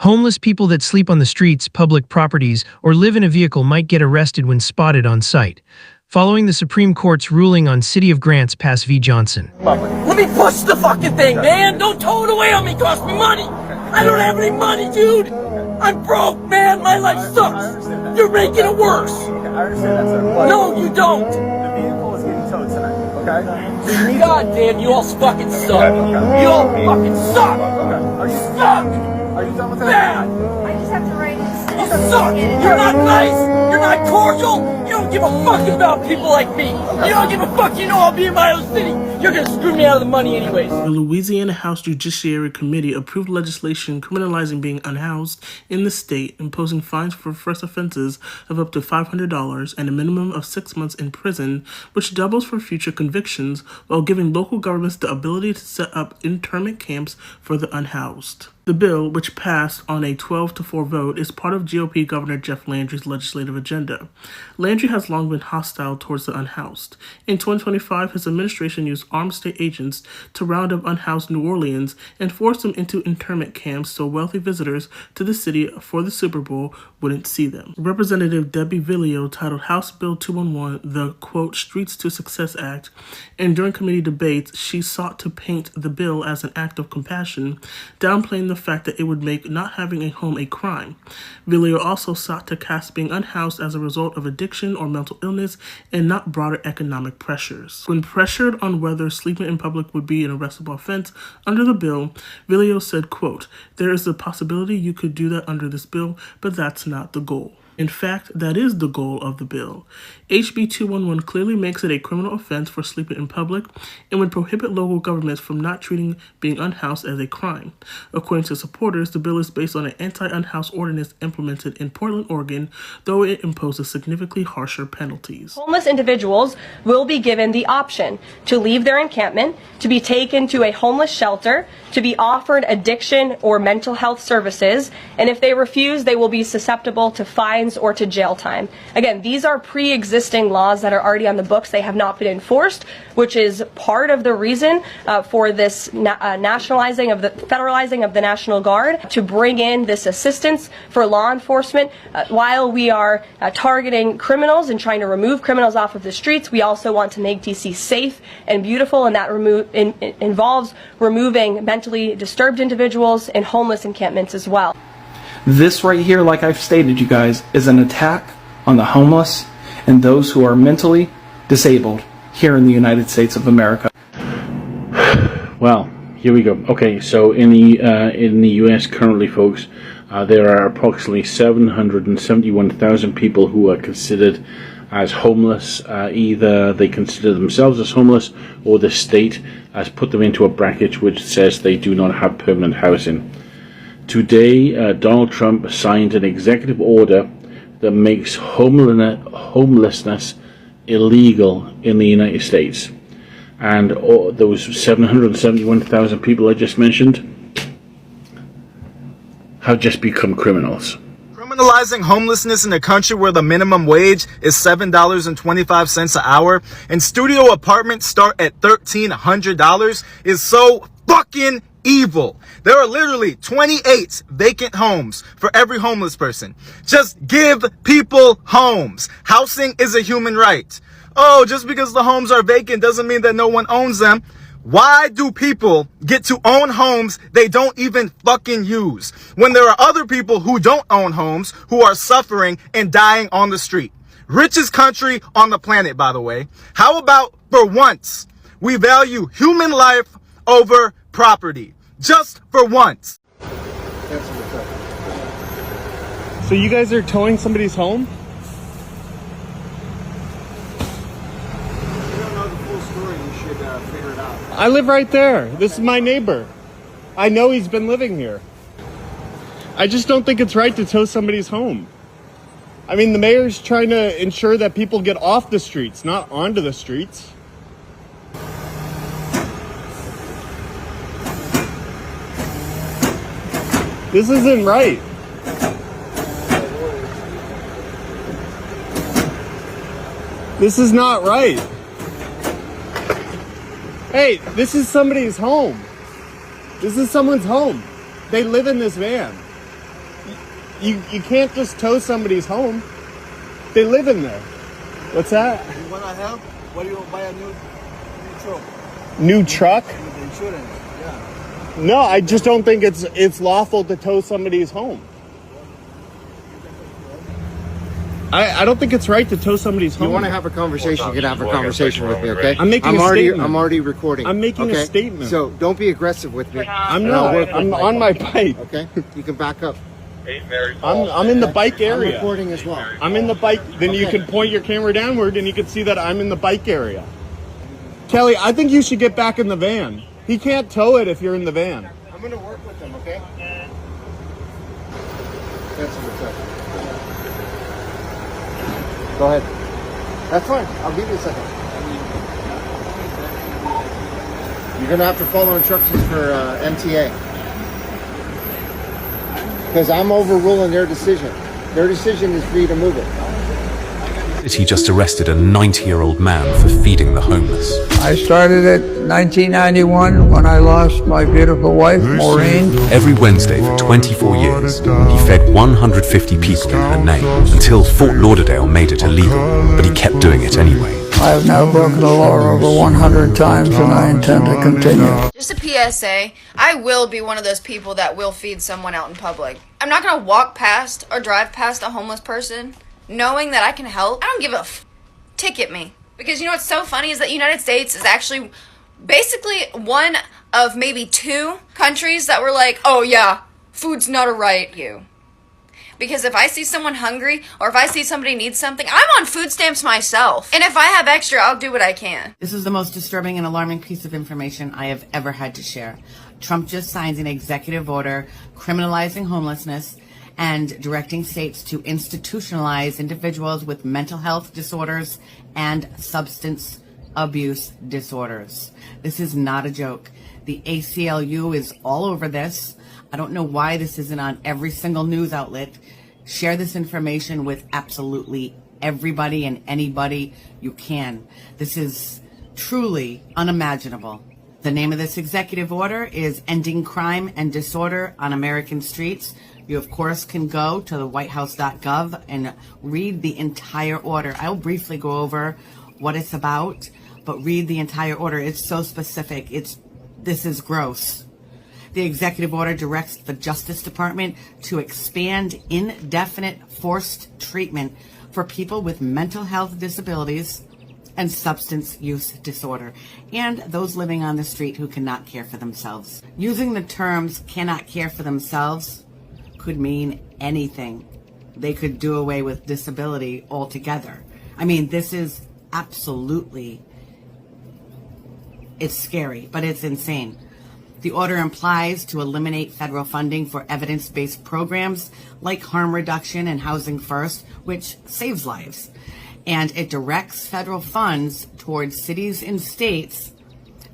Homeless people that sleep on the streets, public properties, or live in a vehicle might get arrested when spotted on site. Following the Supreme Court's ruling on City of Grants Pass v. Johnson. Let me push the fucking thing, man! Don't tow it away on me, cost me money! I don't have any money, dude! I'm broke, man! My life sucks! You're making it worse! I understand that, sir. No, you don't! The vehicle is getting towed tonight, okay? God damn, you all fucking suck! You all fucking suck! Are you Suck! Are you done with Bad! I just have to write You suck! You're not nice! You're not cordial! You don't give a fuck about people like me! You don't give a fuck! You know I'll be in my own city! You're gonna screw me out of the money anyways! The Louisiana House Judiciary Committee approved legislation criminalizing being unhoused in the state, imposing fines for first offenses of up to $500 and a minimum of 6 months in prison, which doubles for future convictions, while giving local governments the ability to set up internment camps for the unhoused. The bill, which passed on a 12-4 vote, is part of GOP Governor Jeff Landry's legislative agenda. Landry has long been hostile towards the unhoused. In 2025, his administration used armed state agents to round up unhoused New Orleans and force them into internment camps so wealthy visitors to the city for the Super Bowl wouldn't see them. Representative Debbie Villio titled House Bill 211 the, quote, Streets to Success Act, and during committee debates, she sought to paint the bill as an act of compassion, downplaying the fact that it would make not having a home a crime. Villio also sought to cast being unhoused as a result of addiction or mental illness and not broader economic pressures. When pressured on whether sleeping in public would be an arrestable offense under the bill, Villio said, quote, there is a possibility you could do that under this bill, but that's not the goal. In fact, that is the goal of the bill. HB 211 clearly makes it a criminal offense for sleeping in public and would prohibit local governments from not treating being unhoused as a crime. According to supporters, the bill is based on an anti-unhoused ordinance implemented in Portland, Oregon, though it imposes significantly harsher penalties. Homeless individuals will be given the option to leave their encampment, to be taken to a homeless shelter, to be offered addiction or mental health services, and if they refuse, they will be susceptible to fines or to jail time. Again, these are pre-existing laws that are already on the books. They have not been enforced, which is part of the reason for this federalizing of the National Guard, to bring in this assistance for law enforcement. While we are targeting criminals and trying to remove criminals off of the streets, we also want to make DC safe and beautiful, and that involves removing mentally disturbed individuals and homeless encampments as well. This right here, like I've stated, you guys, is an attack on the homeless and those who are mentally disabled here in the United States of America. Well, here we go. Okay, so in the U.S. currently, folks, there are approximately 771,000 people who are considered as homeless. Either they consider themselves as homeless, or the state has put them into a bracket which says they do not have permanent housing. Today, Donald Trump signed an executive order that makes homelessness illegal in the United States. And those 771,000 people I just mentioned have just become criminals. Criminalizing homelessness in a country where the minimum wage is $7.25 an hour and studio apartments start at $1,300 is so fucking evil. There are literally 28 vacant homes for every homeless person. Just give people homes. Housing is a human right. Oh, just because the homes are vacant doesn't mean that no one owns them. Why do people get to own homes they don't even fucking use when there are other people who don't own homes who are suffering and dying on the street? Richest country on the planet, by the way. How about for once we value human life over property? Just for once. So you guys are towing somebody's home? You don't know the full story, you should figure it out. I live right there. This is my neighbor. I know he's been living here. I just don't think it's right to tow somebody's home. I mean, the mayor's trying to ensure that people get off the streets, not onto the streets. This isn't right. This is not right. Hey, this is somebody's home. This is someone's home. They live in this van. you can't just tow somebody's home. They live in there. What's that? You want to help? What do you buy a new truck? New truck? With insurance, yeah. No, I just don't think it's lawful to tow somebody's home. I don't think it's right to tow somebody's home. You want to have a conversation, you can have a conversation with me, okay? I'm making a statement. I'm already recording. I'm making okay? a statement. So don't be aggressive with me. I'm not. I'm on my bike. Okay? You can back up. I'm in the bike area. I'm recording as well. I'm in the bike. Then you can point your camera downward and you can see that I'm in the bike area. Kelly, I think you should get back in the van. He can't tow it if you're in the van. I'm going to work with them, okay? That's what's up. Go ahead. That's fine. I'll give you a second. You're going to have to follow instructions for MTA. Because I'm overruling their decision. Their decision is for you to move it. He just arrested a 90-year-old man for feeding the homeless. I started it 1991 when I lost my beautiful wife, Maureen. Every Wednesday for 24 years, he fed 150 people in her name until Fort Lauderdale made it illegal, but he kept doing it anyway. I have now broken the law over 100 times and I intend to continue. Just a PSA, I will be one of those people that will feed someone out in public. I'm not going to walk past or drive past a homeless person knowing that I can help. I don't give a ticket me. Because you know what's so funny is that the United States is actually basically one of maybe 2 countries that were like, oh yeah, food's not a right. Because if I see someone hungry or if I see somebody needs something, I'm on food stamps myself. And if I have extra, I'll do what I can. This is the most disturbing and alarming piece of information I have ever had to share. Trump just signed an executive order criminalizing homelessness and directing states to institutionalize individuals with mental health disorders and substance abuse disorders. This is not a joke. The ACLU is all over this. I don't know why this isn't on every single news outlet. Share this information with absolutely everybody and anybody you can. This is truly unimaginable. The name of this executive order is Ending Crime and Disorder on American Streets. You, of course, can go to the whitehouse.gov and read the entire order. I'll briefly go over what it's about, but read the entire order. It's so specific. This is gross. The executive order directs the Justice Department to expand indefinite forced treatment for people with mental health disabilities and substance use disorder, and those living on the street who cannot care for themselves. Using the terms cannot care for themselves could mean anything. They could do away with disability altogether. I mean, this is absolutely, it's scary, but it's insane. The order implies to eliminate federal funding for evidence-based programs like harm reduction and housing first, which saves lives. And it directs federal funds towards cities and states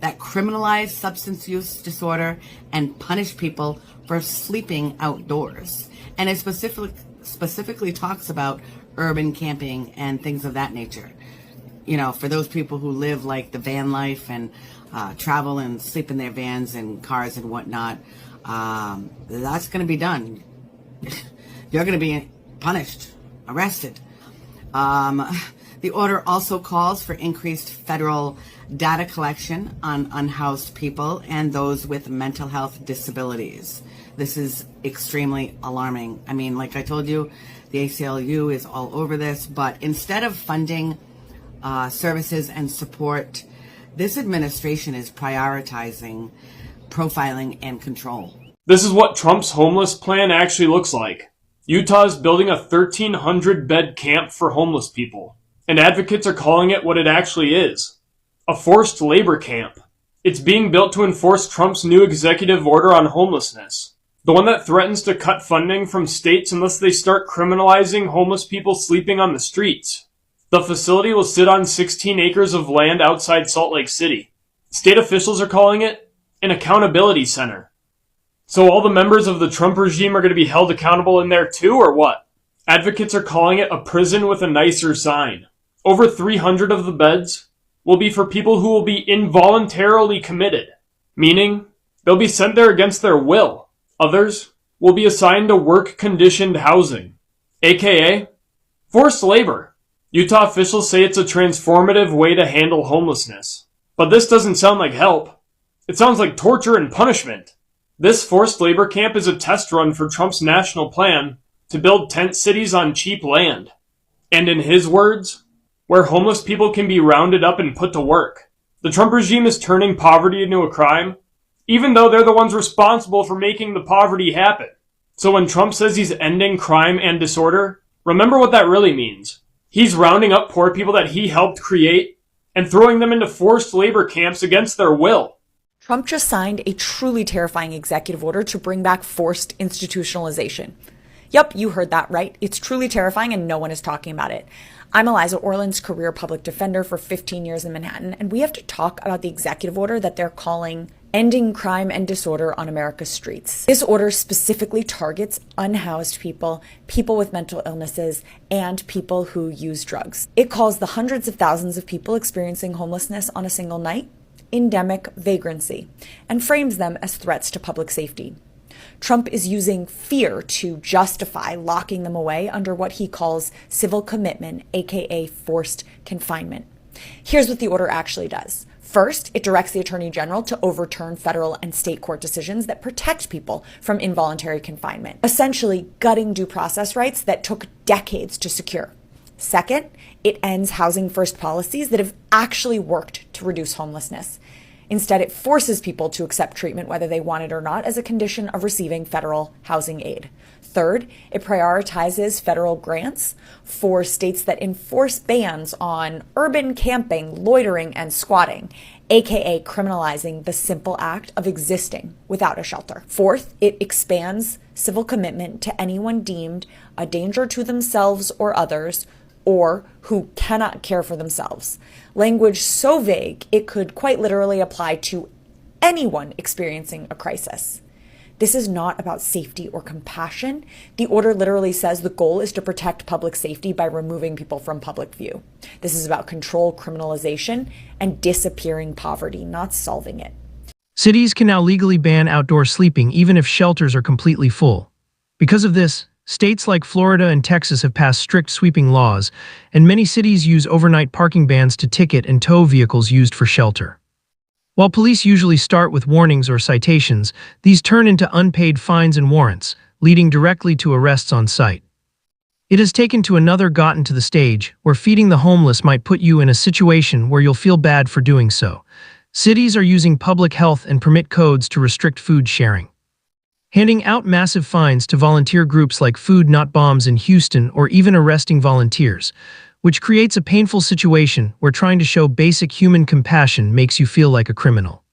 that criminalize substance use disorder and punish people for sleeping outdoors. And it specifically talks about urban camping and things of that nature. You know, for those people who live like the van life and travel and sleep in their vans and cars and whatnot, that's going to be done. You're going to be punished, arrested. The order also calls for increased federal data collection on unhoused people and those with mental health disabilities. This is extremely alarming. I mean, like I told you, the ACLU is all over this, but instead of funding services and support, this administration is prioritizing profiling and control. This is what Trump's homeless plan actually looks like. Utah is building a 1,300-bed camp for homeless people, and advocates are calling it what it actually is, a forced labor camp. It's being built to enforce Trump's new executive order on homelessness, the one that threatens to cut funding from states unless they start criminalizing homeless people sleeping on the streets. The facility will sit on 16 acres of land outside Salt Lake City. State officials are calling it an accountability center. So all the members of the Trump regime are going to be held accountable in there too, or what? Advocates are calling it a prison with a nicer sign. Over 300 of the beds will be for people who will be involuntarily committed, meaning they'll be sent there against their will. Others will be assigned to work-conditioned housing, aka forced labor. Utah officials say it's a transformative way to handle homelessness. But this doesn't sound like help. It sounds like torture and punishment. This forced labor camp is a test run for Trump's national plan to build tent cities on cheap land. And in his words, where homeless people can be rounded up and put to work. The Trump regime is turning poverty into a crime, even though they're the ones responsible for making the poverty happen. So when Trump says he's ending crime and disorder, remember what that really means. He's rounding up poor people that he helped create and throwing them into forced labor camps against their will. Trump just signed a truly terrifying executive order to bring back forced institutionalization. Yep, you heard that right. It's truly terrifying and no one is talking about it. I'm Eliza Orland's career public defender for 15 years in Manhattan, and we have to talk about the executive order that they're calling Ending Crime and Disorder on America's Streets. This order specifically targets unhoused people, people with mental illnesses, and people who use drugs. It calls the hundreds of thousands of people experiencing homelessness on a single night endemic vagrancy, and frames them as threats to public safety. Trump is using fear to justify locking them away under what he calls civil commitment, aka forced confinement. Here's what the order actually does. First, it directs the Attorney General to overturn federal and state court decisions that protect people from involuntary confinement, essentially gutting due process rights that took decades to secure. Second, it ends housing first policies that have actually worked to reduce homelessness. Instead, it forces people to accept treatment whether they want it or not as a condition of receiving federal housing aid. Third, it prioritizes federal grants for states that enforce bans on urban camping, loitering, and squatting, aka criminalizing the simple act of existing without a shelter. Fourth, it expands civil commitment to anyone deemed a danger to themselves or others, or who cannot care for themselves. Language so vague, it could quite literally apply to anyone experiencing a crisis. This is not about safety or compassion. The order literally says the goal is to protect public safety by removing people from public view. This is about control, criminalization, and disappearing poverty, not solving it. Cities can now legally ban outdoor sleeping even if shelters are completely full. Because of this, states like Florida and Texas have passed strict sweeping laws, and many cities use overnight parking bans to ticket and tow vehicles used for shelter. While police usually start with warnings or citations, these turn into unpaid fines and warrants, leading directly to arrests on site. It has taken to another gotten to the stage where feeding the homeless might put you in a situation where you'll feel bad for doing so. Cities are using public health and permit codes to restrict food sharing, handing out massive fines to volunteer groups like Food Not Bombs in Houston, or even arresting volunteers, which creates a painful situation where trying to show basic human compassion makes you feel like a criminal.